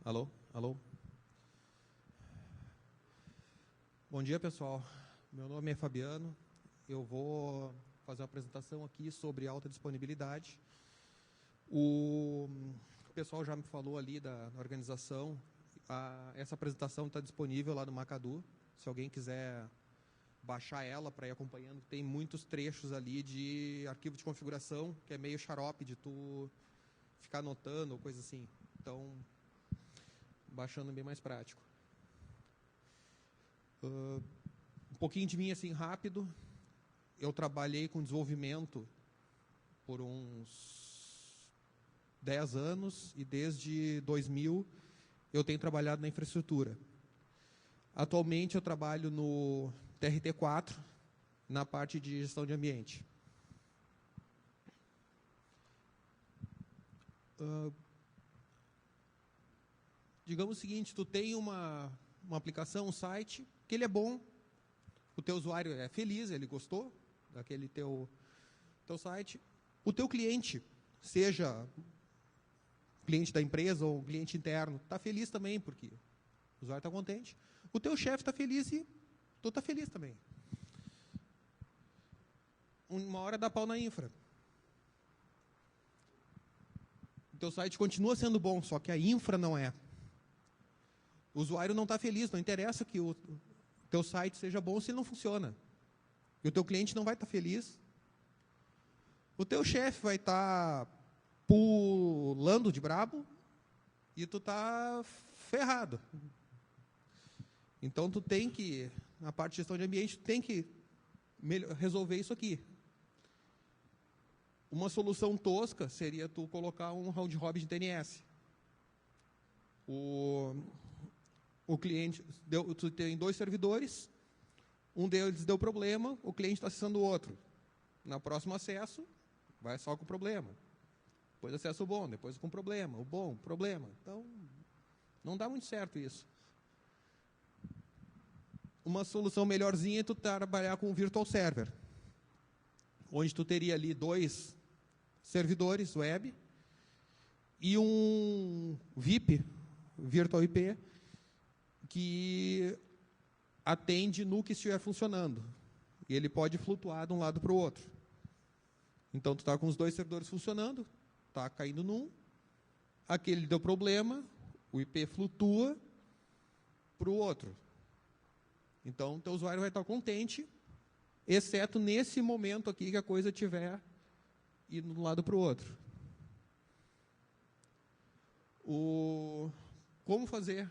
Alô? Alô? Bom dia, pessoal. Meu nome é Fabiano. Eu vou fazer uma apresentação aqui sobre alta disponibilidade. O pessoal já me falou ali da organização. Essa apresentação está disponível lá no Macadu. Se alguém quiser baixar ela para ir acompanhando, tem muitos trechos ali de arquivo de configuração, que é meio xarope de tu ficar anotando ou coisa assim. Então, baixando é bem mais prático. Um pouquinho de mim, assim, rápido. Eu trabalhei com desenvolvimento por uns 10 anos e desde 2000 eu tenho trabalhado na infraestrutura. Atualmente eu trabalho no TRT4, na parte de gestão de ambiente. Digamos o seguinte, tu tem uma aplicação, um site, que ele é bom, o teu usuário é feliz, ele gostou daquele teu site. O teu cliente, seja cliente da empresa ou cliente interno, está feliz também, porque o usuário está contente. O teu chefe está feliz e tu está feliz também. Uma hora dá pau na infra. O teu site continua sendo bom, só que a infra não é. O usuário não está feliz, não interessa que o teu site seja bom se ele não funciona. E o teu cliente não vai estar feliz. O teu chefe vai estar pulando de brabo e tu está ferrado. Então, tu tem que, na parte de gestão de ambiente, tu tem que resolver isso aqui. Uma solução tosca seria tu colocar um round robin de DNS. O cliente, tu tem 2 servidores, um deles deu problema, o cliente está acessando o outro. No próximo acesso, vai só com problema. Depois acesso o bom, depois com problema, o bom, problema. Então, não dá muito certo isso. Uma solução melhorzinha é tu trabalhar com um virtual server, onde tu teria ali 2 servidores web e um VIP, Virtual IP, que atende no que estiver funcionando. E ele pode flutuar de um lado para o outro. Então, tu está com os 2 servidores funcionando, está caindo num, aquele deu problema, o IP flutua para o outro. Então, o teu usuário vai estar contente, exceto nesse momento aqui que a coisa estiver indo de um lado para o outro. Como fazer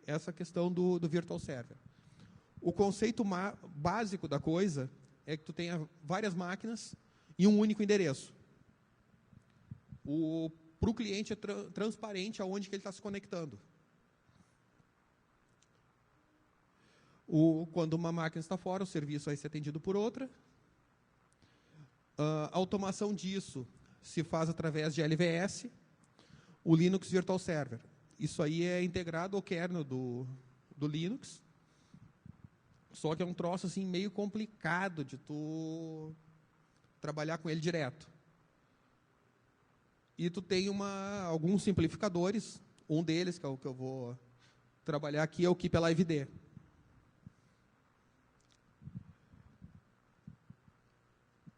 essa questão do virtual server? O conceito básico da coisa é que tu tenha várias máquinas e um único endereço. Para o cliente é transparente aonde que ele está se conectando. Quando uma máquina está fora, o serviço vai ser atendido por outra. A automação disso se faz através de LVS, o Linux Virtual Server. Isso aí é integrado ao kernel do Linux, só que é um troço assim, meio complicado de tu trabalhar com ele direto. E tu tem alguns simplificadores, um deles, que é o que eu vou trabalhar aqui, é o Keep Alive D.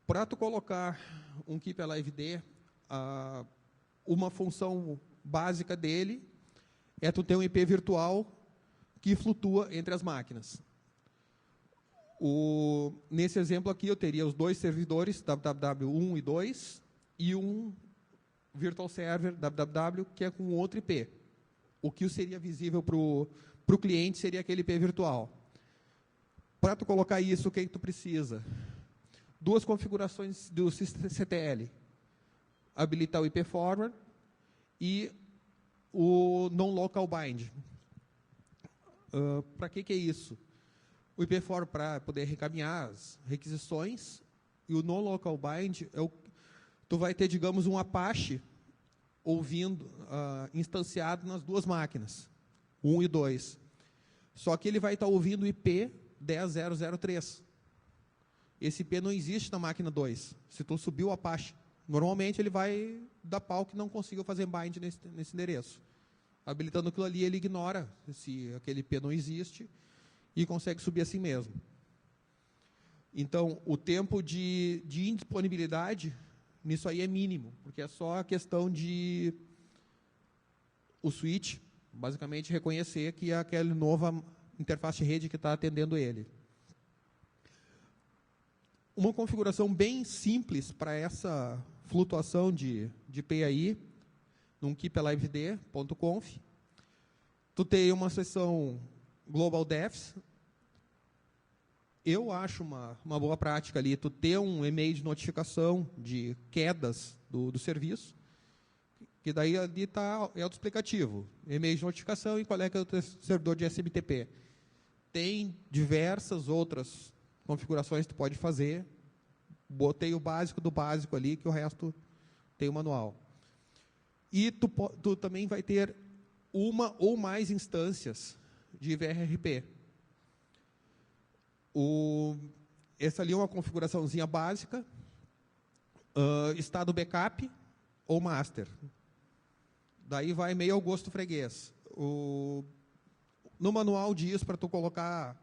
Para tu colocar um Keep Alive D, uma função básica dele é tu ter um IP virtual que flutua entre as máquinas. Nesse exemplo aqui, eu teria os 2 servidores, www1 e 2, e um virtual server, www, que é com outro IP. O que seria visível para o cliente seria aquele IP virtual. Para tu colocar isso, o que tu precisa? 2 configurações do CTL. Habilitar o IP forward e o non-local bind. Para que é isso? O IP forward para poder recaminhar as requisições e o non-local bind tu vai ter, digamos, um Apache ouvindo, instanciado nas 2 máquinas, 1 e 2. Só que ele vai estar ouvindo o IP 10.0.0.3. Esse IP não existe na máquina 2. Se tu subir o Apache, normalmente ele vai dar pau que não consiga fazer bind nesse endereço. Habilitando aquilo ali, ele ignora se aquele IP não existe e consegue subir assim mesmo. Então, o tempo de indisponibilidade nisso aí é mínimo, porque é só a questão de o switch, basicamente, reconhecer que é aquela nova interface de rede que está atendendo ele. Uma configuração bem simples para essa flutuação de PAI, num keepaliveD.conf, tu tem uma seção Global Defs. Eu acho uma boa prática ali, tu ter um e-mail de notificação de quedas do serviço, que daí ali está autoexplicativo. E-mail de notificação e qual é que é o teu servidor de SMTP. Tem diversas outras configurações que tu pode fazer. Botei o básico do básico ali, que o resto tem o manual. E tu também vai ter uma ou mais instâncias de VRRP. Essa ali é uma configuraçãozinha básica, estado backup ou master. Daí vai meio ao gosto freguês. No manual diz para tu colocar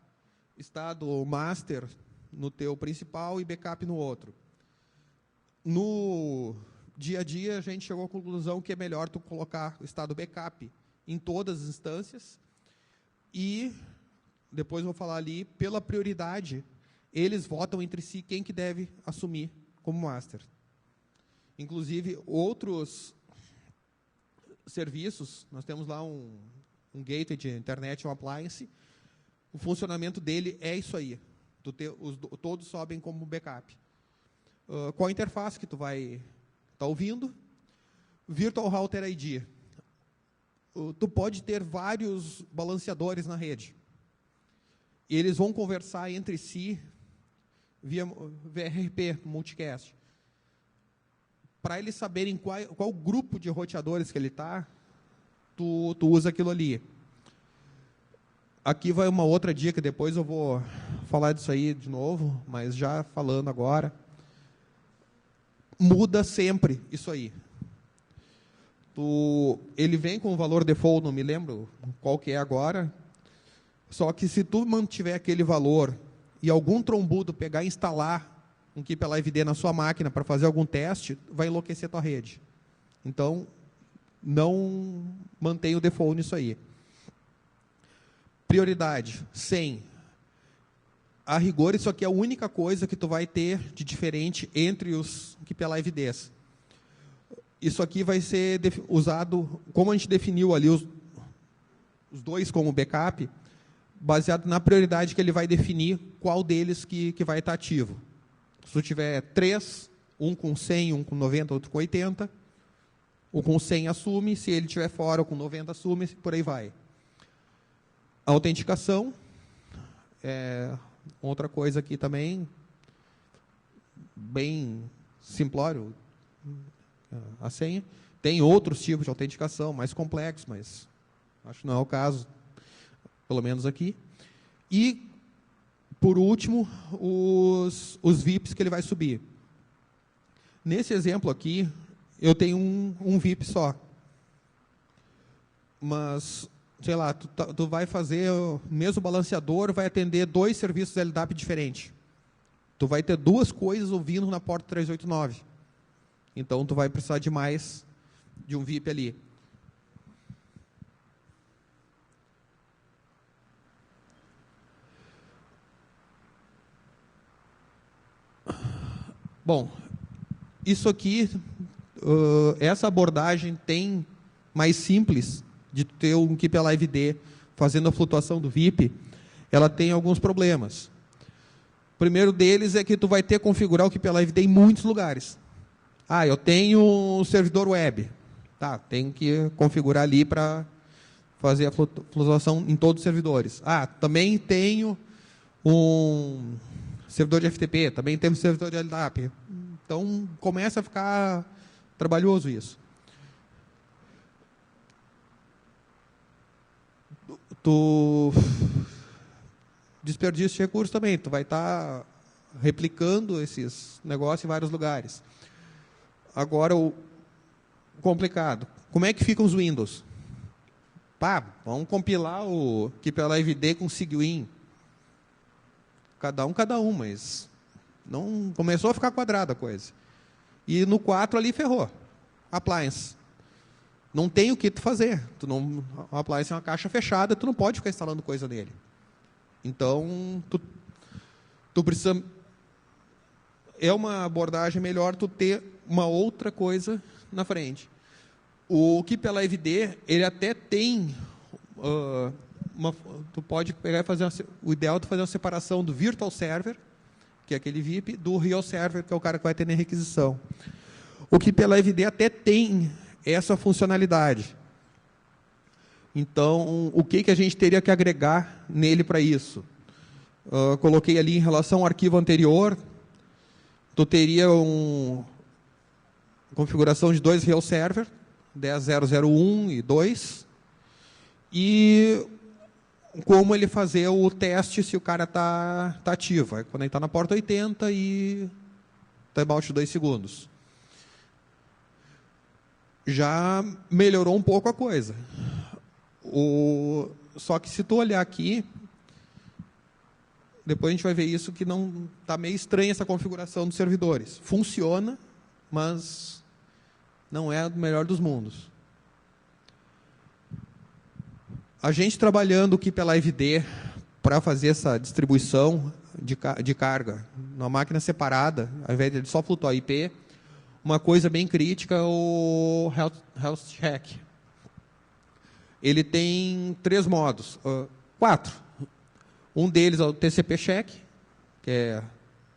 estado master no teu principal e backup no outro. No dia a dia, a gente chegou à conclusão que é melhor tu colocar o estado backup em todas as instâncias e, depois vou falar ali, pela prioridade, eles votam entre si quem que deve assumir como master. Inclusive, outros serviços, nós temos lá um gateway de internet, um appliance, o funcionamento dele é isso aí. Todos sobem como backup. Qual a interface que tu vai estar ouvindo? Virtual Router ID. Tu pode ter vários balanceadores na rede. E eles vão conversar entre si via VRP, multicast. Para eles saberem qual grupo de roteadores que ele está, tu usa aquilo ali. Aqui vai uma outra dica, depois eu vou falar disso aí de novo, mas já falando agora. Muda sempre isso aí. Ele vem com o valor default, não me lembro qual que é agora, só que se tu mantiver aquele valor e algum trombudo pegar e instalar um keepaliveD na sua máquina para fazer algum teste, vai enlouquecer a tua rede. Então, não mantenha o default nisso aí. Prioridade, 100. A rigor, isso aqui é a única coisa que tu vai ter de diferente entre os keepaliveDs. Isso aqui vai ser usado, como a gente definiu ali os dois como backup, baseado na prioridade que ele vai definir qual deles que vai estar ativo. Se tu tiver 3, um com 100, um com 90, outro com 80, o com 100 assume, se ele estiver fora, o com 90 assume, por aí vai. A autenticação, outra coisa aqui também, bem simplório, a senha. Tem outros tipos de autenticação, mais complexos, mas acho que não é o caso, pelo menos aqui. E, por último, os VIPs que ele vai subir. Nesse exemplo aqui, eu tenho um VIP só. Mas, sei lá, tu vai fazer o mesmo balanceador, vai atender 2 serviços LDAP diferentes. Tu vai ter 2 coisas ouvindo na porta 389. Então, tu vai precisar de mais de um VIP ali. Bom, isso aqui, essa abordagem tem mais simples de ter um keepaliveD fazendo a flutuação do VIP, ela tem alguns problemas. O primeiro deles é que tu vai ter que configurar o keepaliveD em muitos lugares. Eu tenho um servidor web. Tá, tenho que configurar ali para fazer a flutuação em todos os servidores. Também tenho um servidor de FTP, também temos servidor de LDAP. Então, começa a ficar trabalhoso isso. Tu desperdício de recursos também. Tu vai estar replicando esses negócios em vários lugares. Agora, o complicado. Como é que ficam os Windows? Pá, vamos compilar o KeepAliveD com SigWin. Cada um, mas não começou a ficar quadrada a coisa. E no 4 ali ferrou. Appliance. Não tem o que tu fazer. O appliance é uma caixa fechada, tu não pode ficar instalando coisa nele. Então, tu precisa... É uma abordagem melhor tu ter uma outra coisa na frente. O KeepAliveD, ele até tem... tu pode pegar e fazer... O ideal é tu fazer uma separação do Virtual Server, que é aquele VIP, do Real Server, que é o cara que vai ter na requisição. O KeepAliveD até tem essa funcionalidade. Então, o que a gente teria que agregar nele para isso? Coloquei ali em relação ao arquivo anterior, tu teria uma configuração de 2 Real Server, 10.0.0.1 e 2, e como ele fazer o teste se o cara está ativo. Vai conectar na porta 80 e timeout de 2 segundos. Já melhorou um pouco a coisa. Só que se tu olhar aqui, depois a gente vai ver isso, que não está meio estranha essa configuração dos servidores. Funciona, mas não é o melhor dos mundos. A gente trabalhando o KeepAliveD para fazer essa distribuição de carga numa máquina separada, ao invés de só flutuar IP, uma coisa bem crítica é o Health Check. Ele tem 3 modos, 4. Um deles é o TCP Check, que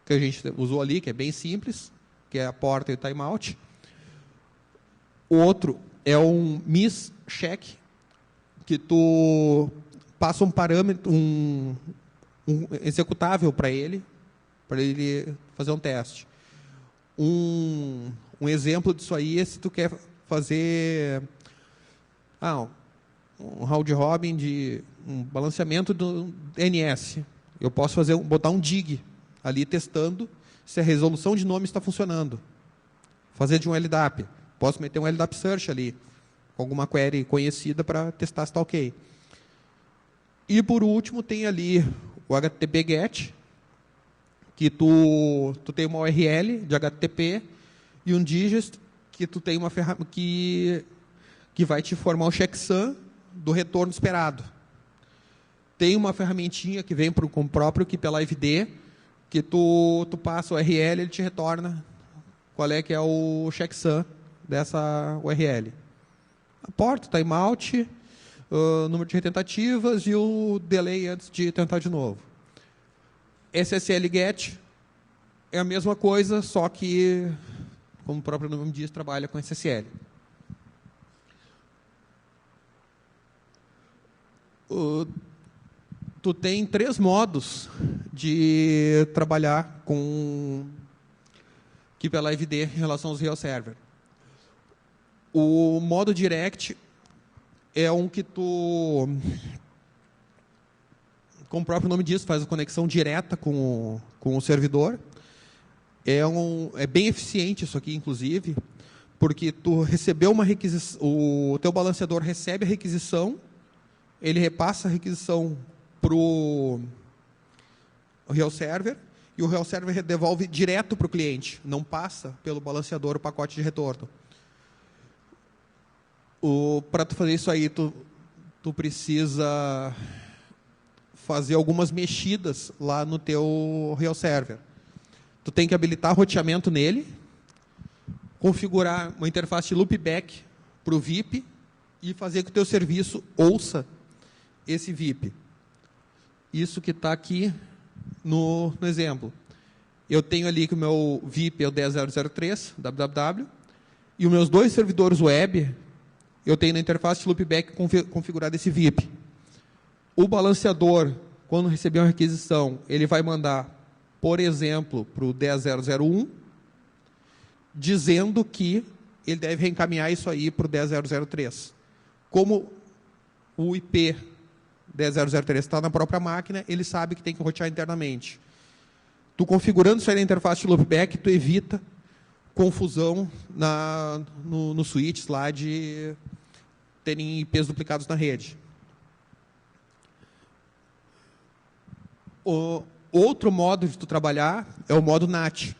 a gente usou ali, que é bem simples, que é a porta e o timeout. O outro é um Miss Check, que tu passa um parâmetro, um executável para ele fazer um teste. Um exemplo disso aí é se tu quer fazer um round robin de um balanceamento do DNS. Eu posso botar um dig ali testando se a resolução de nome está funcionando. Fazer de um LDAP. Posso meter um LDAP search ali, com alguma query conhecida para testar se está ok. E, por último, tem ali o HTTP GET, que tu tem uma URL de HTTP e um digest, que tu tem uma ferramenta que vai te formar o checksum do retorno esperado. Tem uma ferramentinha que vem com o próprio KeepAliveD, que tu passa o URL e ele te retorna qual é que é o checksum dessa URL. A porta, timeout, número de retentativas e o delay antes de tentar de novo. SSL GET é a mesma coisa, só que, como o próprio nome diz, trabalha com SSL. Tu tem 3 modos de trabalhar com KeepAliveD em relação aos Real Server. O modo Direct é um que tu, como o próprio nome diz, faz a conexão direta com o servidor. É bem eficiente isso aqui, inclusive, porque tu recebeu uma requisição, o teu balanceador recebe a requisição, ele repassa a requisição para o Real Server, e o Real Server devolve direto para o cliente, não passa pelo balanceador o pacote de retorno. Para tu fazer isso aí, tu precisa fazer algumas mexidas lá no teu Real Server. Tu tem que habilitar roteamento nele, configurar uma interface de loopback para o VIP e fazer que o teu serviço ouça esse VIP. Isso que está aqui no exemplo. Eu tenho ali que o meu VIP é o 10.0.0.3, www, e os meus 2 servidores web, eu tenho na interface de loopback configurado esse VIP. O balanceador, quando receber uma requisição, ele vai mandar, por exemplo, para o 10.0.0.1, dizendo que ele deve reencaminhar isso aí para o 10.0.0.3. Como o IP 10.0.0.3 está na própria máquina, ele sabe que tem que rotear internamente. Tu configurando isso aí na interface de loopback, tu evita confusão no switch lá de terem IPs duplicados na rede. O outro modo de tu trabalhar é o modo NAT.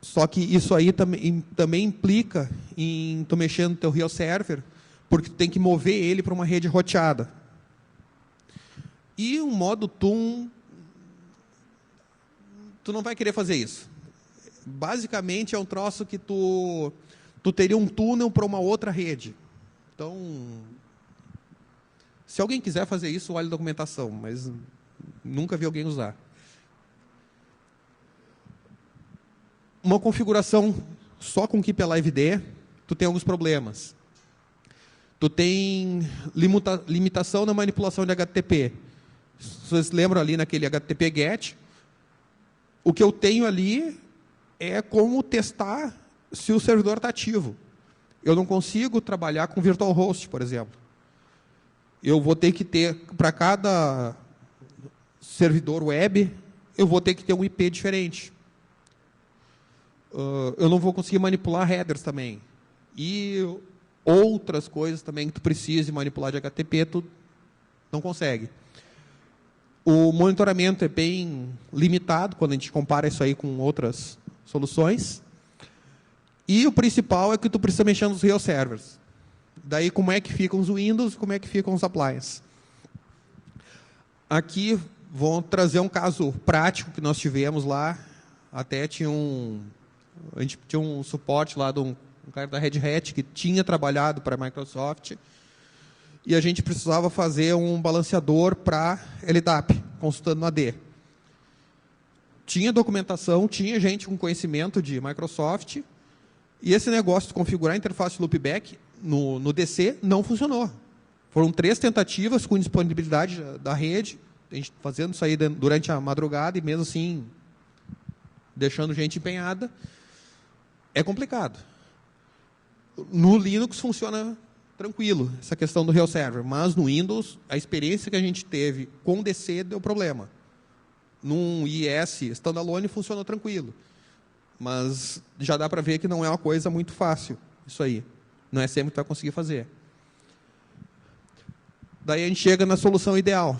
Só que isso aí também implica em tu mexer no teu real server, porque tu tem que mover ele para uma rede roteada. E o modo TUN, tu não vai querer fazer isso. Basicamente é um troço que tu teria um túnel para uma outra rede. Então, se alguém quiser fazer isso, olhe a documentação, mas nunca vi alguém usar. Uma configuração só com Keep Alive D, tu tem alguns problemas. Tu tem limitação na manipulação de HTTP. Vocês lembram ali naquele HTTP GET? O que eu tenho ali é como testar se o servidor está ativo. Eu não consigo trabalhar com virtual host, por exemplo. Eu vou ter que ter, para cada servidor web, eu vou ter que ter um IP diferente. Eu não vou conseguir manipular headers também. E outras coisas também que tu precise manipular de HTTP, tu não consegue. O monitoramento é bem limitado quando a gente compara isso aí com outras soluções. E o principal é que tu precisa mexer nos real servers. Daí, como é que ficam os Windows e como é que ficam os appliances. Aqui, vou trazer um caso prático que nós tivemos lá. Até a gente tinha um suporte lá de um cara da Red Hat que tinha trabalhado para a Microsoft. E a gente precisava fazer um balanceador para LDAP, consultando no AD. Tinha documentação, tinha gente com conhecimento de Microsoft, e esse negócio de configurar a interface loopback no DC não funcionou. Foram 3 tentativas com disponibilidade da rede, a gente fazendo isso aí durante a madrugada, e mesmo assim, deixando gente empenhada. É complicado. No Linux funciona tranquilo, essa questão do real server, mas no Windows, a experiência que a gente teve com DC deu problema. Num IS standalone funcionou tranquilo, mas já dá para ver que não é uma coisa muito fácil, isso aí. Não é sempre que tu vai conseguir fazer. Daí a gente chega na solução ideal,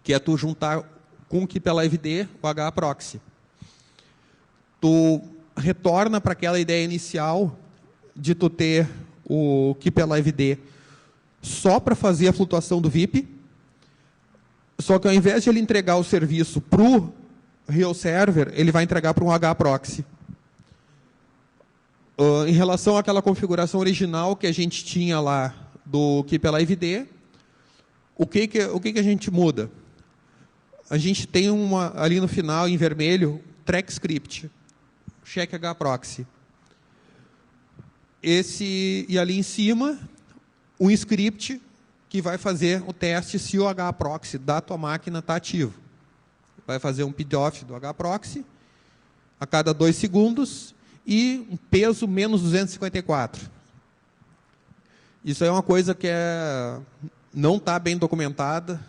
que é tu juntar com o Keep Alive D o HAProxy. Tu retorna para aquela ideia inicial de tu ter o Keep Alive D só para fazer a flutuação do VIP, só que ao invés de ele entregar o serviço para o real server, ele vai entregar para um HAProxy. Em relação àquela configuração original que a gente tinha lá do Keep Alive D, o que a gente muda? A gente tem ali no final, em vermelho, track script, check HAProxy. E ali em cima, um script que vai fazer o teste se o HAProxy da tua máquina está ativo. Vai fazer um PID-OFF do HAProxy a cada 2 segundos e um peso menos 254. Isso é uma coisa que não está bem documentada.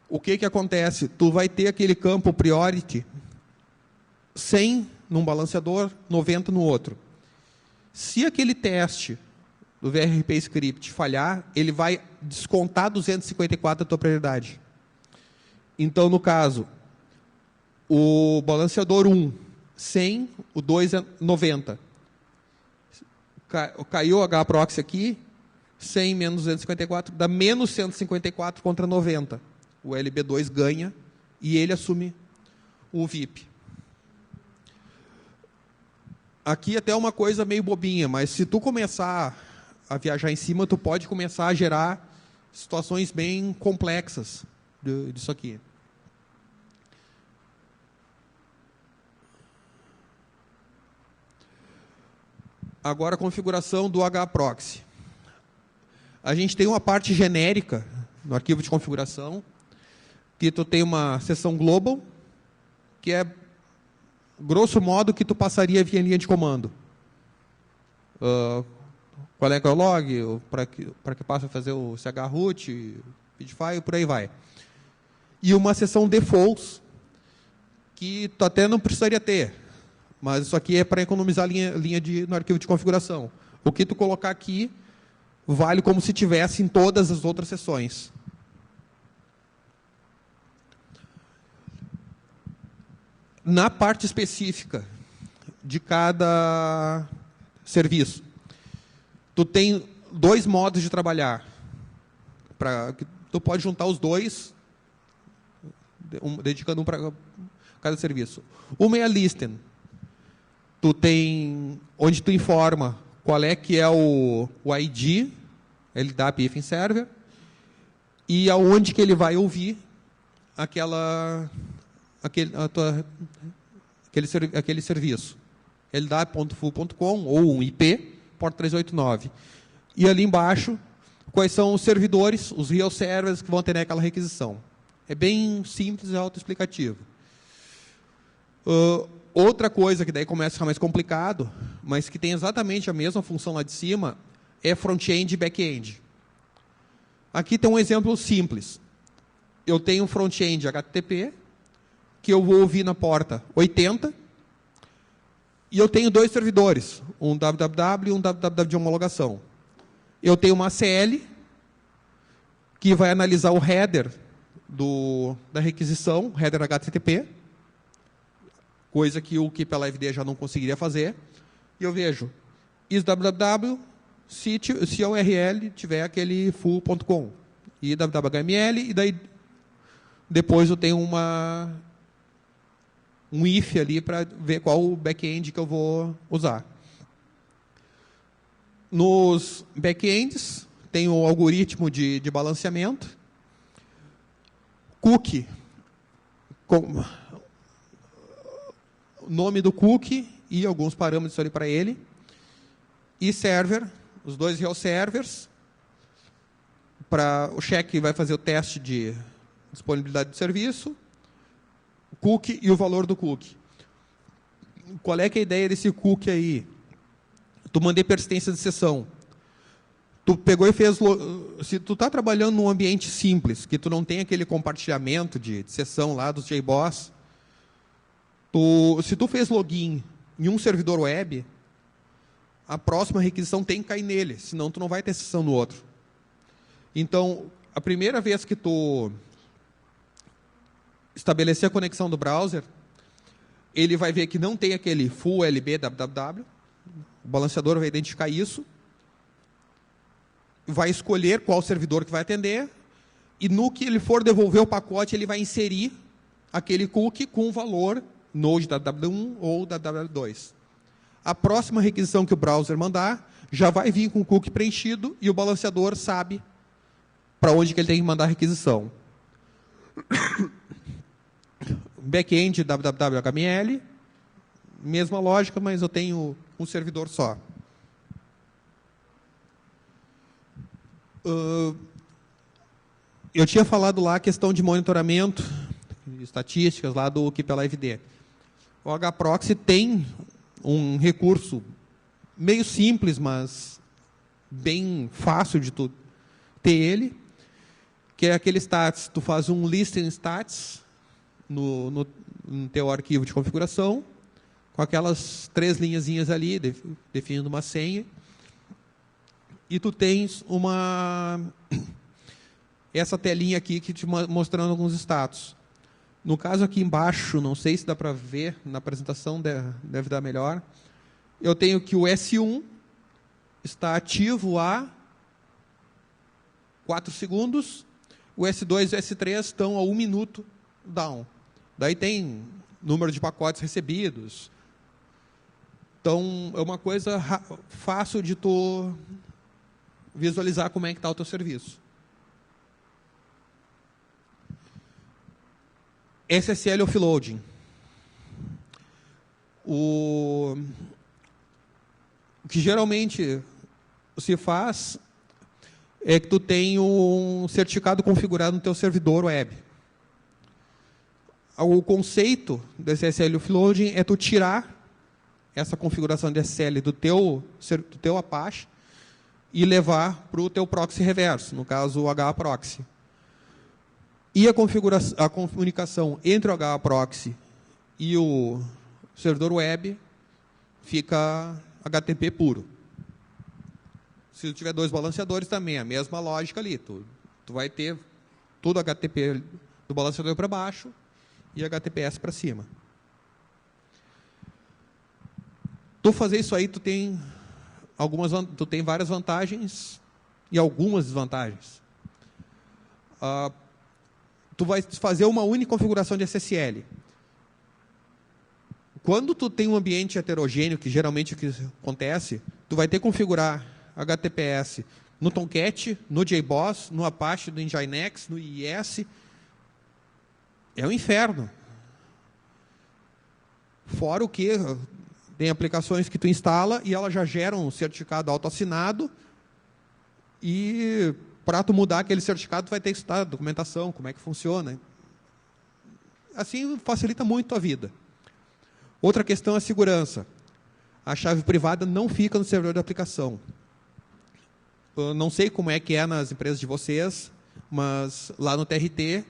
O que acontece? Tu vai ter aquele campo priority 100 num balanceador, 90 no outro. Se aquele teste do VRP Script falhar, ele vai descontar 254 da tua prioridade. Então, no caso, o balanceador 1, 100, o 2 é 90. Caiu o HAProxy aqui, 100 menos 254, dá menos 154 contra 90. O LB2 ganha e ele assume o VIP. Aqui até uma coisa meio bobinha, mas se tu começar a viajar em cima, tu pode começar a gerar situações bem complexas disso aqui. Agora a configuração do HAProxy. A gente tem uma parte genérica no arquivo de configuração, que tu tem uma seção global, que é grosso modo que tu passaria via linha de comando. Qual é o log, para que passe a fazer o chroot, feedfile, por aí vai. E uma seção defaults, que tu até não precisaria ter, mas isso aqui é para economizar linha no arquivo de configuração. O que tu colocar aqui vale como se tivesse em todas as outras sessões. Na parte específica de cada serviço, tu tem 2 modos de trabalhar. Tu pode juntar os dois, dedicando um para cada serviço. Uma é a listen. Tu tem onde tu informa qual é que é o ID, LDAP server, e aonde que ele vai ouvir aquele serviço. LDAP.fu.com ou um IP, porta 389. E ali embaixo, quais são os servidores, os real servers que vão atender aquela requisição. É bem simples e autoexplicativo. Outra coisa que daí começa a ficar mais complicado, mas que tem exatamente a mesma função lá de cima, é front-end e back-end. Aqui tem um exemplo simples. Eu tenho um front-end HTTP, que eu vou ouvir na porta 80, e eu tenho 2 servidores, um www e um www de homologação. Eu tenho uma ACL, que vai analisar o header da requisição, header HTTP, coisa que o KeepAliveD já não conseguiria fazer. E eu vejo, is www, se a URL tiver aquele full.com, e www.html, e daí depois eu tenho um if ali para ver qual o back-end que eu vou usar. Nos back-ends, tem o algoritmo de balanceamento. Cookie, o nome do cookie e alguns parâmetros ali para ele. E server, os 2 real servers. O check vai fazer o teste de disponibilidade do serviço. O cookie e o valor do cookie. Qual é que é a ideia desse cookie aí? Tu mandei persistência de sessão. Tu pegou e fez... Se tu está trabalhando num ambiente simples, que tu não tem aquele compartilhamento de sessão lá dos JBoss, se tu fez login em um servidor web, a próxima requisição tem que cair nele, senão tu não vai ter sessão no outro. Então, a primeira vez que tu estabelecer a conexão do browser, ele vai ver que não tem aquele full LB www, o balanceador vai identificar isso, vai escolher qual servidor que vai atender, e no que ele for devolver o pacote, ele vai inserir aquele cookie com o valor Node www1 ou www2. A próxima requisição que o browser mandar, já vai vir com o cookie preenchido, e o balanceador sabe para onde que ele tem que mandar a requisição. Back-end www.html, mesma lógica, mas eu tenho um servidor só. Eu tinha falado lá a questão de monitoramento, de estatísticas lá do KeepAliveD. O hproxy tem um recurso meio simples, mas bem fácil de tu ter ele, que é aquele stats. Tu faz um listen stats no teu arquivo de configuração, com aquelas 3 linhazinhas ali, definindo uma senha, e tu tens essa telinha aqui que te mostrando alguns status. No caso aqui embaixo, não sei se dá para ver, na apresentação deve dar melhor, eu tenho que o S1 está ativo há 4 segundos, o S2 e o S3 estão a 1 minuto down. Daí tem número de pacotes recebidos. Então, é uma coisa fácil de tu visualizar como é que está o teu serviço. SSL offloading. O que geralmente se faz é que tu tem um certificado configurado no teu servidor web. O conceito do SSL offloading é tu tirar essa configuração de SSL do teu Apache e levar para o teu proxy reverso, no caso o hproxy. E a comunicação entre o hproxy e o servidor web fica HTTP puro. Se tu tiver 2 balanceadores também, a mesma lógica ali. Tu vai ter tudo HTTP do balanceador para baixo e HTTPS para cima. Tu fazer isso aí, tu tem várias vantagens e algumas desvantagens. Tu vai fazer uma única configuração de SSL. Quando tu tem um ambiente heterogêneo, que geralmente é o que acontece, tu vai ter que configurar HTTPS no Tomcat, no JBoss, no Apache, no Nginx, no IIS. É um inferno. Fora o que tem aplicações que tu instala e elas já geram um certificado autoassinado e para tu mudar aquele certificado tu vai ter que estudar a documentação, como é que funciona. Assim facilita muito a vida. Outra questão é a segurança. A chave privada não fica no servidor da aplicação. Eu não sei como é que é nas empresas de vocês, mas lá no TRT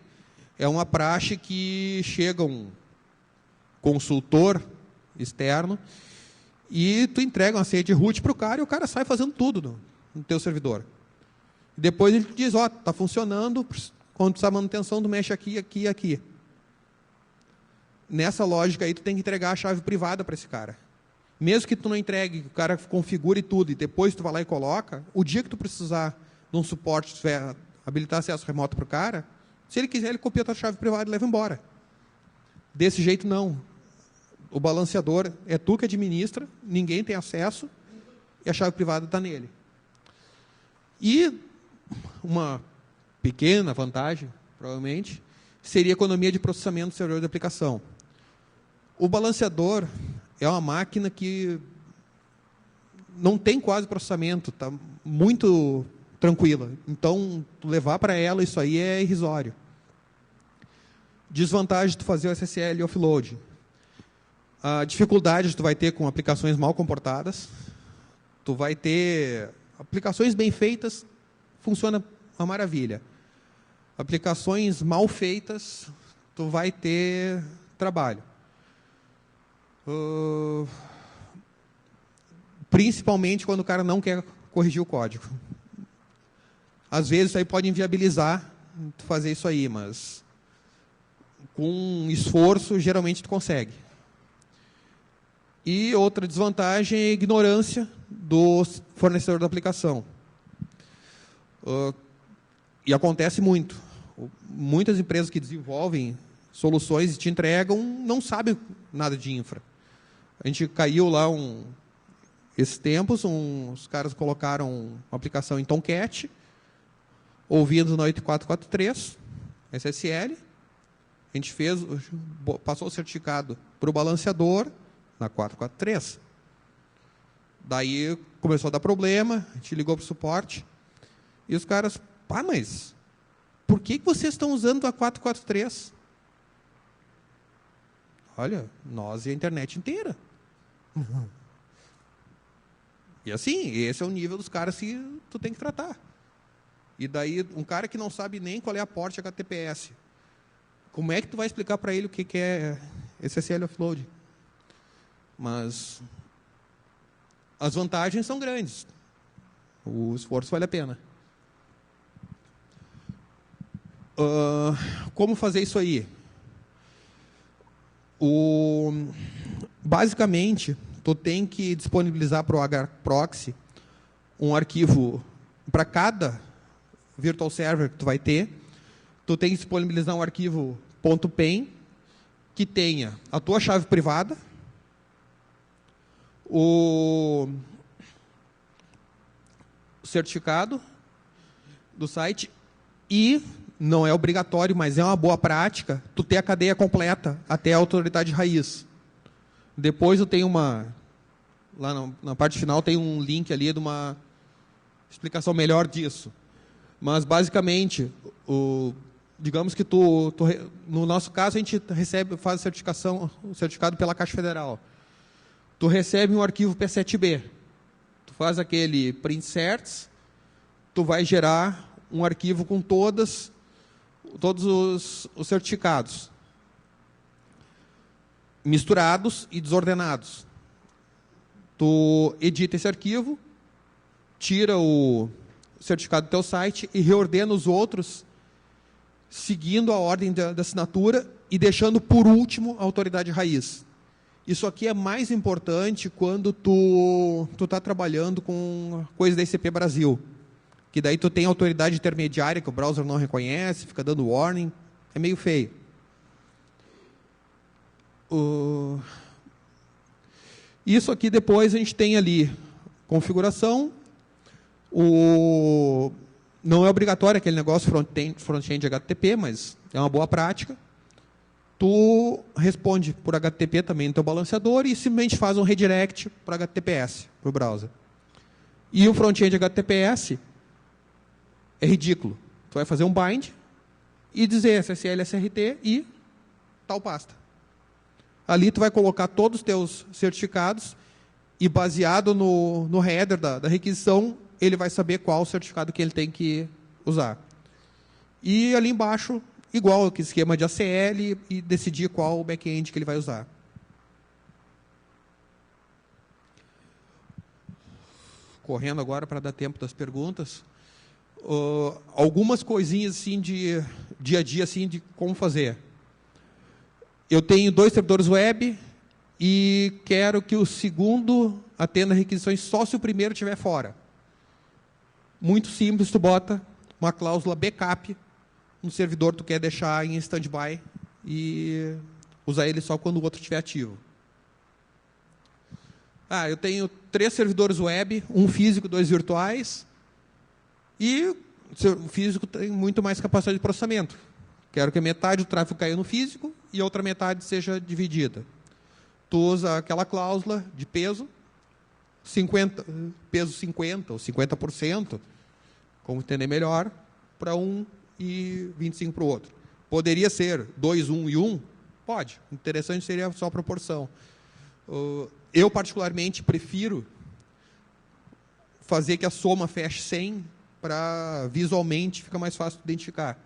é uma praxe que chega um consultor externo e tu entrega uma senha de root para o cara e o cara sai fazendo tudo no teu servidor. Depois ele te diz, ó, está funcionando, quando precisa de manutenção, tu mexe aqui, aqui e aqui. Nessa lógica aí, tu tem que entregar a chave privada para esse cara. Mesmo que tu não entregue, o cara configure tudo e depois tu vai lá e coloca, o dia que tu precisar de um suporte, se tiver habilitar acesso remoto para o cara, se ele quiser, ele copia a tua chave privada e leva embora. Desse jeito, não. O balanceador é tu que administra, ninguém tem acesso e a chave privada está nele. E uma pequena vantagem, provavelmente, seria a economia de processamento do servidor de aplicação. O balanceador é uma máquina que não tem quase processamento, está muito tranquila. Então, levar para ela isso aí é irrisório. Desvantagem de tu fazer o SSL offload. A dificuldade que tu vai ter com aplicações mal comportadas. Tu vai ter aplicações bem feitas, funciona uma maravilha. Aplicações mal feitas, tu vai ter trabalho. Principalmente quando o cara não quer corrigir o código. Às vezes isso aí pode inviabilizar tu fazer isso aí, mas com esforço geralmente tu consegue. E outra desvantagem é a ignorância do fornecedor da aplicação. E acontece muito. Muitas empresas que desenvolvem soluções e te entregam não sabem nada de infra. A gente caiu lá esses tempos, os caras colocaram uma aplicação em Tomcat, ouvindo na 8443, SSL. A gente passou o certificado para o balanceador na 443. Daí começou a dar problema, a gente ligou para o suporte e os caras, mas por que vocês estão usando a 443? Olha, nós e a internet inteira. E assim, esse é o nível dos caras que tu tem que tratar. E daí, um cara que não sabe nem qual é a porta HTTPS, como é que tu vai explicar para ele o que é SSL offload? Mas as vantagens são grandes. O esforço vale a pena. Como fazer isso aí? Basicamente, tu tem que disponibilizar para o hproxy um arquivo para cada virtual server que tu vai ter. Tu tem que disponibilizar um arquivo .pen que tenha a tua chave privada, o certificado do site e, não é obrigatório, mas é uma boa prática, tu ter a cadeia completa até a autoridade raiz. Depois eu tenho lá na parte final tem um link ali de uma explicação melhor disso. Mas, basicamente, digamos que no nosso caso, a gente faz o certificado pela Caixa Federal. Tu recebe um arquivo P7B. Tu faz aquele print certs, tu vai gerar um arquivo com todos os certificados misturados e desordenados. Tu edita esse arquivo, tira o certificado do teu site e reordena os outros, seguindo a ordem da assinatura e deixando por último a autoridade raiz. Isso aqui é mais importante quando tu está trabalhando com coisa da ICP Brasil, que daí tu tem autoridade intermediária que o browser não reconhece, fica dando warning, é meio feio. Isso aqui depois a gente tem ali configuração, não é obrigatório aquele negócio front-end HTTP, mas é uma boa prática. Tu responde por HTTP também no teu balanceador e simplesmente faz um redirect para HTTPS, para o browser. E o front-end HTTPS é ridículo. Tu vai fazer um bind e dizer SSL, SRT e tal pasta. Ali tu vai colocar todos os teus certificados e baseado no header da requisição, ele vai saber qual certificado que ele tem que usar. E ali embaixo, igual que esquema de ACL e decidir qual o back-end que ele vai usar. Correndo agora para dar tempo das perguntas. Algumas coisinhas assim de dia a dia assim, de como fazer. Eu tenho 2 servidores web e quero que o segundo atenda requisições só se o primeiro estiver fora. Muito simples, tu bota uma cláusula backup no servidor que tu quer deixar em standby e usar ele só quando o outro estiver ativo. Eu tenho 3 servidores web, um físico, 2 virtuais, e o físico tem muito mais capacidade de processamento. Quero que metade do tráfego caia no físico e a outra metade seja dividida. Tu usa aquela cláusula de peso, peso 50% ou 50%, como entender melhor, para um e 25% para o outro. Poderia ser 2, 1 e 1? Pode. Interessante seria só a proporção. Eu, particularmente, prefiro fazer que a soma feche 100 para, visualmente, fica mais fácil de identificar.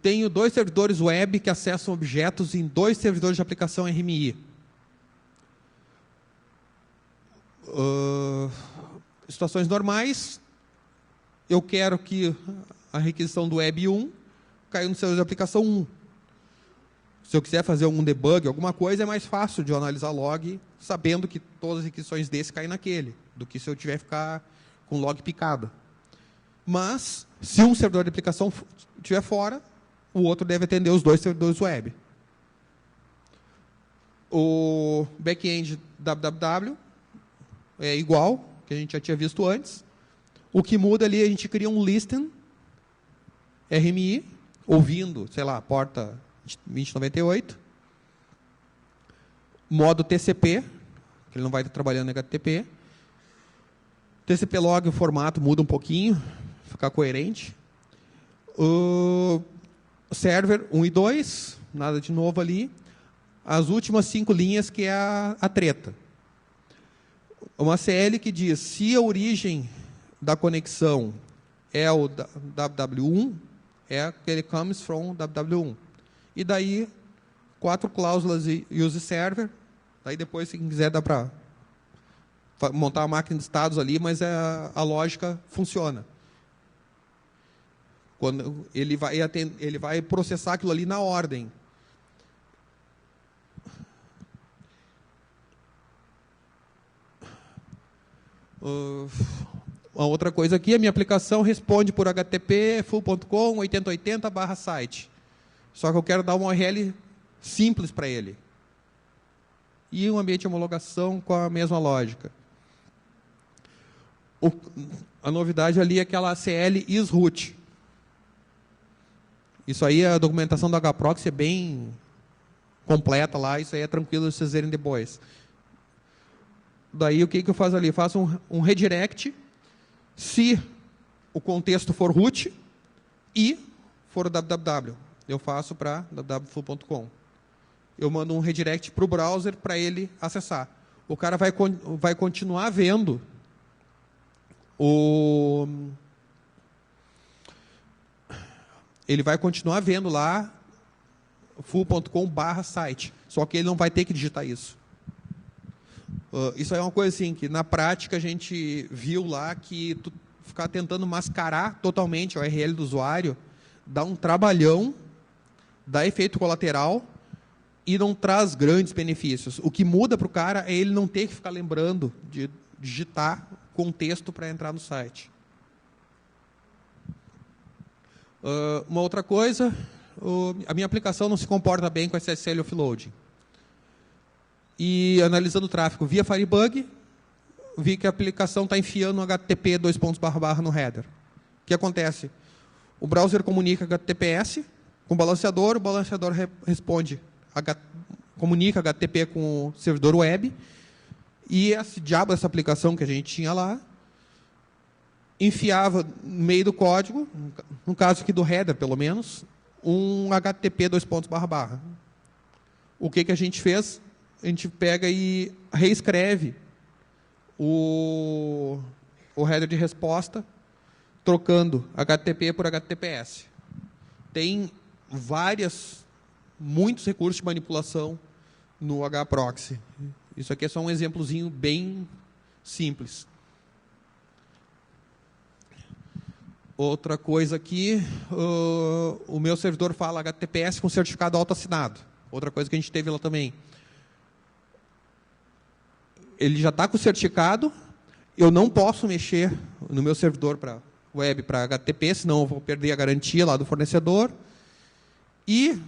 Tenho 2 servidores web que acessam objetos em 2 servidores de aplicação RMI. Situações normais, eu quero que a requisição do web 1 caia no servidor de aplicação 1. Se eu quiser fazer algum debug, alguma coisa, é mais fácil de eu analisar log, sabendo que todas as requisições desse caem naquele, do que se eu tiver que ficar com log picado. Mas, se um servidor de aplicação estiver fora, o outro deve atender os 2 servidores web. O back-end www é igual, que a gente já tinha visto antes. O que muda ali, a gente cria um listen RMI, ouvindo, sei lá, porta 2098. Modo TCP, que ele não vai estar trabalhando em HTTP. TCP log, o formato muda um pouquinho, ficar coerente. O server 1 e 2, nada de novo ali. As últimas 5 linhas, que é a treta. Uma CL que diz, se a origem da conexão é o www1, é que ele comes from www1. E daí, 4 cláusulas use server. Daí depois, se quiser, dá para montar uma máquina de estados ali, mas a lógica funciona. Quando ele vai processar aquilo ali na ordem. Uma outra coisa aqui, a minha aplicação responde por HTTP, full.com, 8080/site. Só que eu quero dar uma URL simples para ele. E um ambiente de homologação com a mesma lógica. A novidade ali é aquela CL isRoot. Isso aí, a documentação do HProxy é bem completa lá, isso aí é tranquilo de vocês verem depois. Daí, o que eu faço ali? Faço um redirect, se o contexto for root e for www. Eu faço para www.full.com. Eu mando um redirect para o browser para ele acessar. O cara vai continuar vendo ele vai continuar vendo lá full.com/site. Só que ele não vai ter que digitar isso. Isso é uma coisa assim, que na prática a gente viu lá que tu ficar tentando mascarar totalmente a URL do usuário dá um trabalhão, dá efeito colateral e não traz grandes benefícios. O que muda para o cara é ele não ter que ficar lembrando de digitar contexto para entrar no site. Uma outra coisa, a minha aplicação não se comporta bem com SSL offloading. E analisando o tráfego via Firebug, vi que a aplicação está enfiando um HTTP // no header. O que acontece? O browser comunica HTTPS com o balanceador responde, comunica HTTP com o servidor web, e esse diabo dessa aplicação que a gente tinha lá, enfiava no meio do código, no caso aqui do header, pelo menos, um HTTP // O que a gente fez? A gente pega e reescreve o header de resposta, trocando HTTP por HTTPS. Tem muitos recursos de manipulação no hproxy. Isso aqui é só um exemplozinho bem simples. Outra coisa aqui, o meu servidor fala HTTPS com certificado autoassinado. Outra coisa que a gente teve lá também. Ele já está com o certificado, eu não posso mexer no meu servidor para web para HTTP, senão eu vou perder a garantia lá do fornecedor. E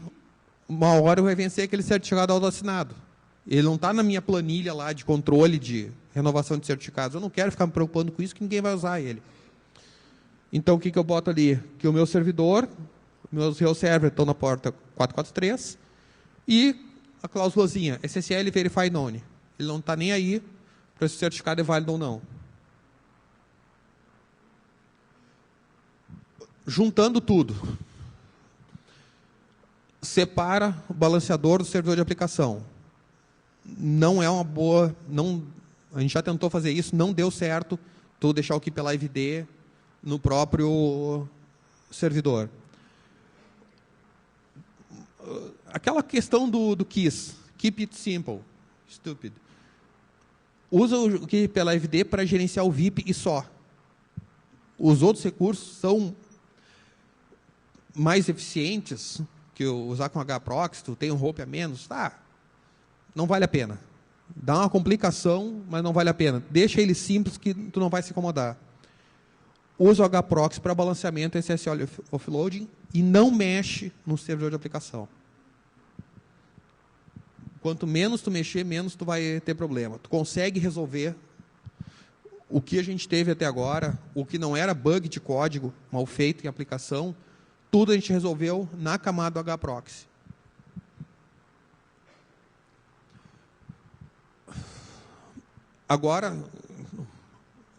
uma hora vai vencer aquele certificado autoassinado. Ele não está na minha planilha lá de controle de renovação de certificados. Eu não quero ficar me preocupando com isso, que ninguém vai usar ele. Então, o que eu boto ali? Que o meu servidor, meus real server estão na porta 443 e a cláusulazinha SSL Verify Known. Ele não está nem aí para se o certificado é válido ou não. Juntando tudo, separa o balanceador do servidor de aplicação. Não é uma boa... a gente já tentou fazer isso, não deu certo tu deixar o Keep Alive ID no próprio servidor. Aquela questão do KISS, Keep It Simple, Stupid. Usa o Keep Alive ID para gerenciar o VIP e só. Os outros recursos são mais eficientes que usar com hproxy, tu tem um hope a menos, não vale a pena. Dá uma complicação, mas não vale a pena. Deixa ele simples que tu não vai se incomodar. Usa o hproxy para balanceamento SSL offloading e não mexe no servidor de aplicação. Quanto menos tu mexer, menos tu vai ter problema. Tu consegue resolver o que a gente teve até agora, o que não era bug de código mal feito em aplicação, tudo a gente resolveu na camada do hproxy. Agora,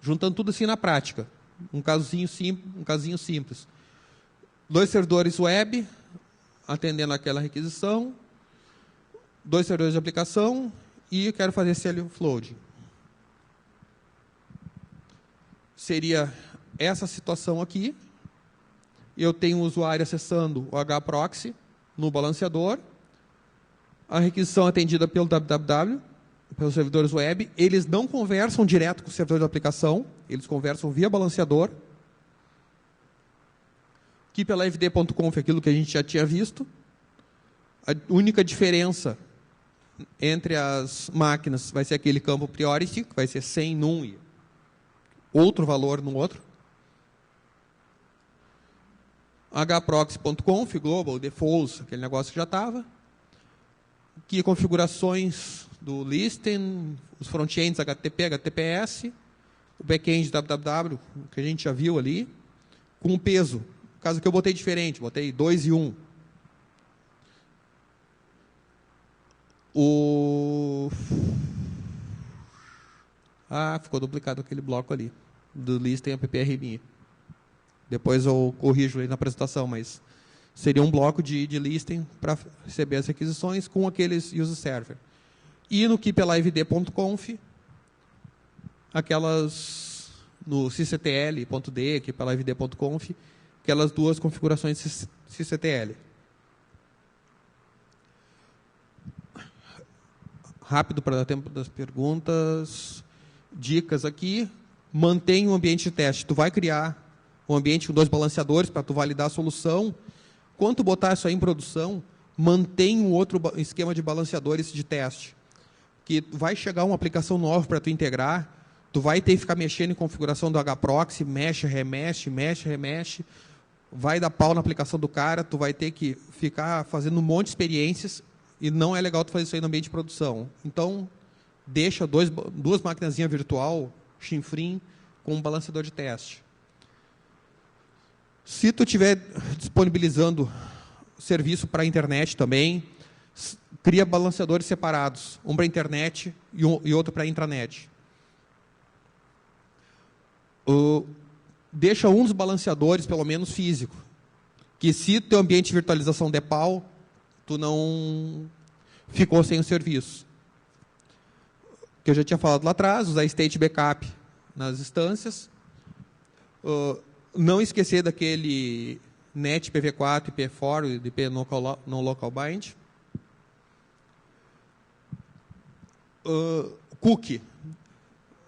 juntando tudo assim na prática, um casinho simples. 2 servidores web, atendendo aquela requisição, 2 servidores de aplicação, e eu quero fazer SSL offloading. Seria essa situação aqui. Eu tenho um usuário acessando o hproxy no balanceador, a requisição é atendida pelo www, pelos servidores web, eles não conversam direto com o servidor de aplicação, eles conversam via balanceador. Keepalived.conf, aquilo que a gente já tinha visto. A única diferença entre as máquinas vai ser aquele campo priority, que vai ser 100 num e outro valor no outro. hproxy.conf, global, defaults, aquele negócio que já estava. Aqui configurações do listing, os frontends HTTP, HTTPS, o backend www, que a gente já viu ali, com o peso. No caso que eu botei diferente, botei 2 e 1. Ficou duplicado aquele bloco ali, do listing app-RMI. Depois eu corrijo aí na apresentação, mas seria um bloco de listing para receber as requisições com aqueles user server. E no keepalived.conf, aquelas no cctl.d, keepalived.conf, aquelas duas configurações cctl. rápido para dar tempo das perguntas. Dicas aqui. Mantém o ambiente de teste. Tu vai criar um ambiente com 2 balanceadores para tu validar a solução. Quando tu botar isso aí em produção, mantém um outro esquema de balanceadores de teste. Que vai chegar uma aplicação nova para tu integrar, tu vai ter que ficar mexendo em configuração do hproxy, mexe, remexe, mexe, remexe, vai dar pau na aplicação do cara, tu vai ter que ficar fazendo um monte de experiências e não é legal tu fazer isso aí no ambiente de produção. Então, deixa 2 maquinazinhas virtual, chinfrim, com um balanceador de teste. Se tu estiver disponibilizando serviço para a internet também, cria balanceadores separados, um para a internet e outro para a intranet. Deixa um dos balanceadores, pelo menos físico, que se teu ambiente de virtualização der pau, tu não ficou sem o serviço. Que eu já tinha falado lá atrás, usar state backup nas instâncias. Não esquecer daquele NET IPv4, IP4 e IP non local bind. Cookie.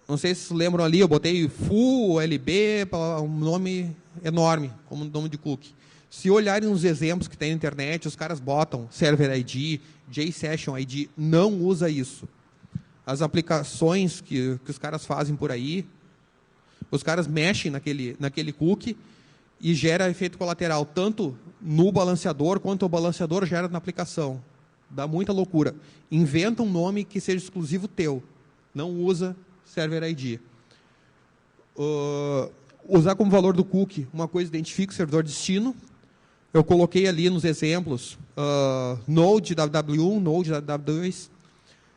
Não sei se vocês lembram ali, eu botei full, LB, um nome enorme, como nome de cookie. Se olharem os exemplos que tem na internet, os caras botam Server ID, JSession ID, não usa isso. As aplicações que os caras fazem por aí, os caras mexem naquele cookie e gera efeito colateral, tanto no balanceador, quanto o balanceador gera na aplicação. Dá muita loucura. Inventa um nome que seja exclusivo teu. Não usa Server ID. Usar como valor do cookie uma coisa, identifica o servidor destino. Eu coloquei ali nos exemplos Node WW1, Node WW2.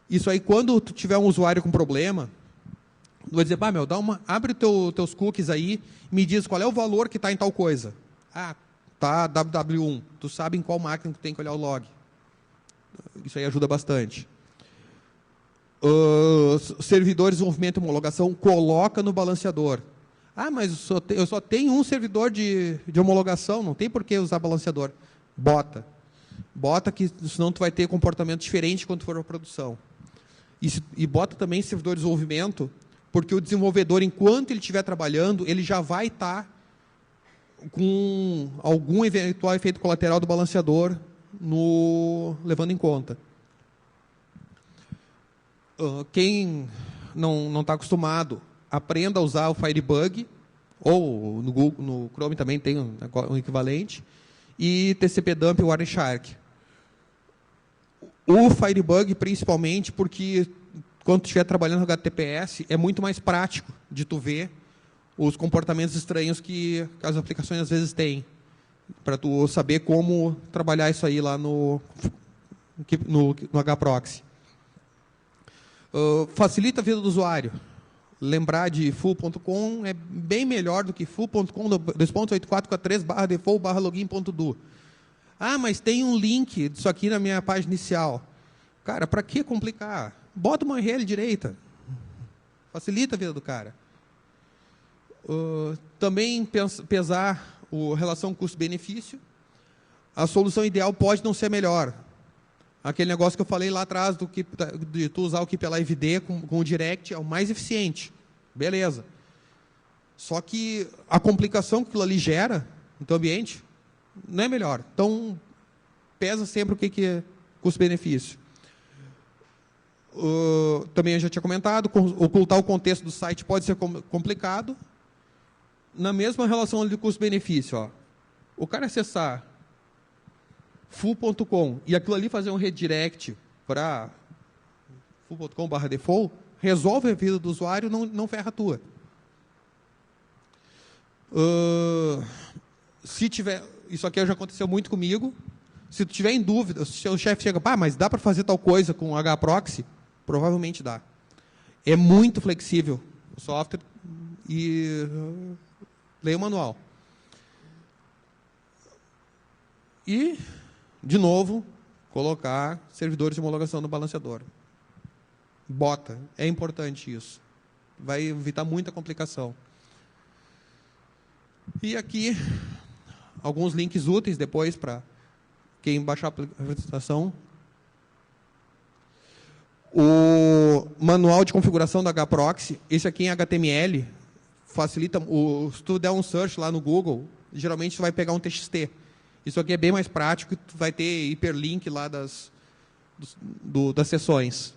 Isso aí, quando tu tiver um usuário com problema, tu vai dizer, abre teus cookies aí, me diz qual é o valor que está em tal coisa. Tá WW1. Tu sabe em qual máquina que tem que olhar o log. Isso aí ajuda bastante. Servidores de desenvolvimento e homologação, coloca no balanceador. Mas eu só tenho um servidor de homologação, não tem por que usar balanceador. Bota, que senão tu vai ter comportamento diferente quando for a produção. E bota também servidor de desenvolvimento, porque o desenvolvedor, enquanto ele estiver trabalhando, ele já vai estar com algum eventual efeito colateral do balanceador levando em conta. Quem não está acostumado, aprenda a usar o Firebug, ou no Chrome também tem um equivalente, e TCP-Dump e Wireshark. O Firebug, principalmente, porque quando tu estiver trabalhando no HTTPS, é muito mais prático de tu ver os comportamentos estranhos que as aplicações às vezes têm, para tu saber como trabalhar isso aí lá no hproxy. Facilita a vida do usuário. Lembrar de full.com é bem melhor do que full.com 2.8443/default/login.do. Mas tem um link disso aqui na minha página inicial. Cara, para que complicar? Bota uma URL direita. Facilita a vida do cara. Também pesar a relação custo-benefício. A solução ideal pode não ser melhor. Aquele negócio que eu falei lá atrás de tu usar o Keep Alive ID com o Direct é o mais eficiente. Beleza. Só que a complicação que aquilo ali gera no teu ambiente não é melhor. Então, pesa sempre o que é custo-benefício. Também eu já tinha comentado, ocultar o contexto do site pode ser complicado. Na mesma relação de custo-benefício, o cara acessar full.com e aquilo ali fazer um redirect para full.com/default, resolve a vida do usuário, não ferra a tua. Se tiver, isso aqui já aconteceu muito comigo, se tu tiver em dúvida, se o seu chefe chega, mas dá para fazer tal coisa com hproxy? Provavelmente dá. É muito flexível o software e leia o manual. E, de novo, colocar servidores de homologação no balanceador. Bota, é importante isso. Vai evitar muita complicação. E aqui, alguns links úteis depois para quem baixar a apresentação. O manual de configuração da HProxy, esse aqui em HTML, facilita. Se tu der um search lá no Google, geralmente tu vai pegar um TXT. Isso aqui é bem mais prático, tu vai ter hiperlink lá das sessões.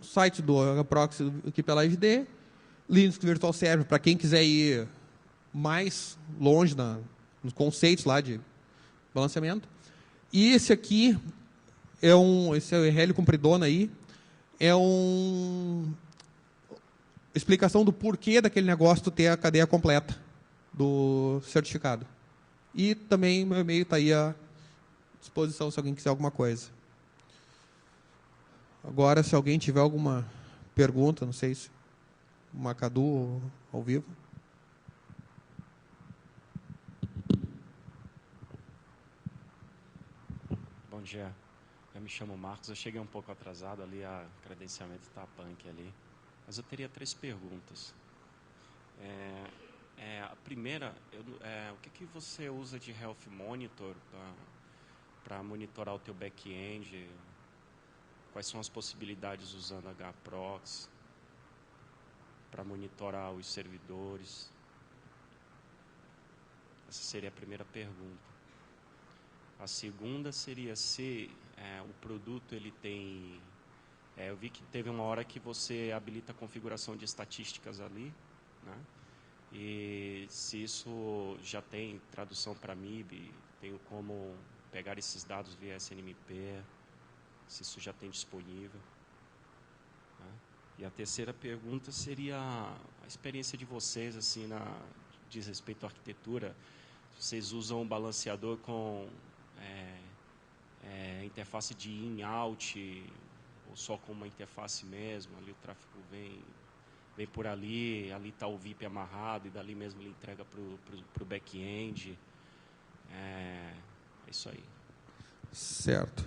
O site do HProxy aqui pela IVD, Linux Virtual Server, para quem quiser ir mais longe nos conceitos lá de balanceamento. E esse aqui esse URL compridona aí, é explicação do porquê daquele negócio tu ter a cadeia completa do certificado. E também meu e-mail está aí à disposição se alguém quiser alguma coisa. Agora, se alguém tiver alguma pergunta, não sei se o Macadu ao vivo. Bom dia. Eu me chamo Marcos, eu cheguei um pouco atrasado ali, a credenciamento está punk ali. Mas eu teria 3 perguntas. A primeira, o que você usa de Health Monitor para monitorar o teu back-end? Quais são as possibilidades usando HProxy para monitorar os servidores? Essa seria a primeira pergunta. A segunda seria se o produto ele tem... eu vi que teve uma hora que você habilita a configuração de estatísticas ali, né? E se isso já tem tradução para MIB, tenho como pegar esses dados via SNMP, se isso já tem disponível. Né? E a terceira pergunta seria a experiência de vocês, assim, diz respeito à arquitetura. Vocês usam um balanceador com interface de in-out, ou só com uma interface mesmo, ali o tráfego vem por ali está o VIP amarrado, e dali mesmo ele entrega para o back-end. É isso aí. Certo.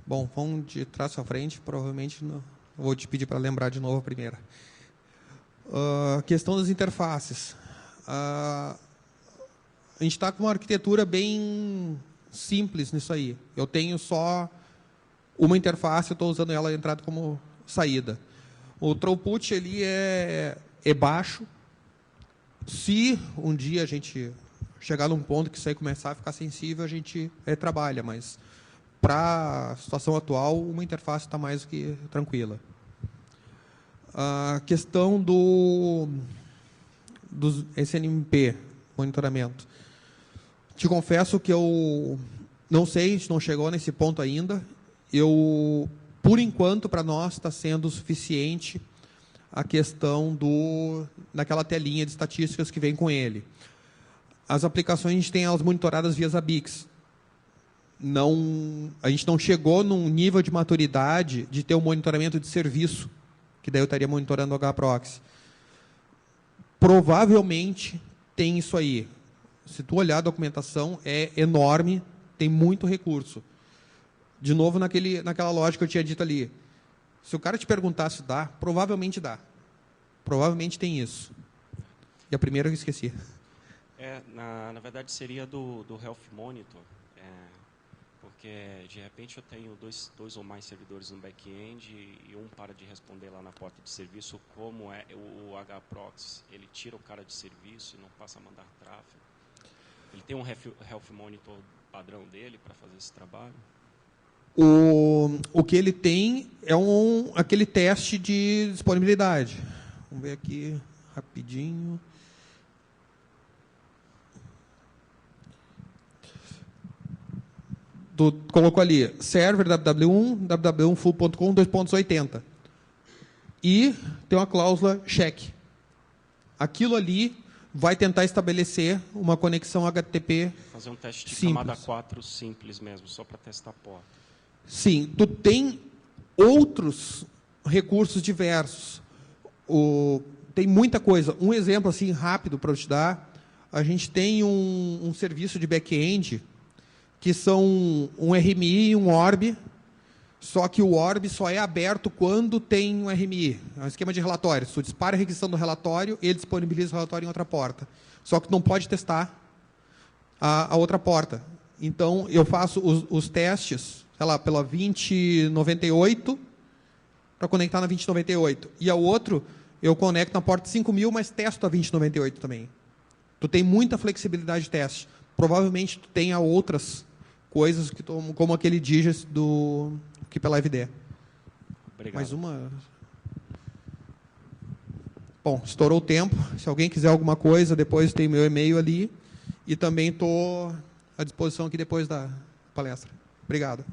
Bom, vamos de trás para frente, provavelmente não, vou te pedir para lembrar de novo a primeira. Questão das interfaces. A gente está com uma arquitetura bem simples nisso aí. Eu tenho só uma interface, eu estou usando ela entrada como saída. O throughput ele é baixo. Se um dia a gente chegar num ponto que isso aí começar a ficar sensível, a gente trabalha, mas para a situação atual, uma interface está mais do que tranquila. A questão dos SNMP, monitoramento. Te confesso que eu não sei, a gente não chegou nesse ponto ainda. Por enquanto, para nós, está sendo suficiente a questão daquela telinha de estatísticas que vem com ele. As aplicações, a gente tem elas monitoradas via Zabbix. A gente não chegou num nível de maturidade de ter um monitoramento de serviço, que daí eu estaria monitorando o HProxy. Provavelmente tem isso aí. Se tu olhar a documentação, é enorme, tem muito recurso. De novo, naquela lógica que eu tinha dito ali. Se o cara te perguntar se dá, provavelmente dá. Provavelmente tem isso. E a primeira eu esqueci. Na verdade, seria do Health Monitor. Porque, de repente, eu tenho dois ou mais servidores no back-end e um para de responder lá na porta de serviço. Como é o HProxy, ele tira o cara de serviço e não passa a mandar tráfego. Ele tem um Health Monitor padrão dele para fazer esse trabalho? O que ele tem é aquele teste de disponibilidade. Vamos ver aqui rapidinho. Tu colocou ali server www1, www1full.com 2.80. E tem uma cláusula check. Aquilo ali vai tentar estabelecer uma conexão HTTP. Fazer um teste de simples. Camada 4 simples mesmo, só para testar a porta. Sim, tu tem outros recursos diversos. Tem muita coisa. Um exemplo assim rápido para eu te dar. A gente tem um serviço de back-end que são um RMI e um ORB, só que o ORB só é aberto quando tem um RMI. É um esquema de relatório. Se tu dispara a requisição do relatório, ele disponibiliza o relatório em outra porta. Só que tu não pode testar a outra porta. Então, eu faço os testes sei lá, pela 2098 para conectar na 2098. E a outro, eu conecto na porta 5000, mas testo a 2098 também. Tu tem muita flexibilidade de teste. Provavelmente tu tenha outras coisas, como aquele Digis que pela FD. Obrigado. Mais uma... Bom, estourou o tempo. Se alguém quiser alguma coisa, depois tem meu e-mail ali. E também estou à disposição aqui depois da palestra. Obrigado.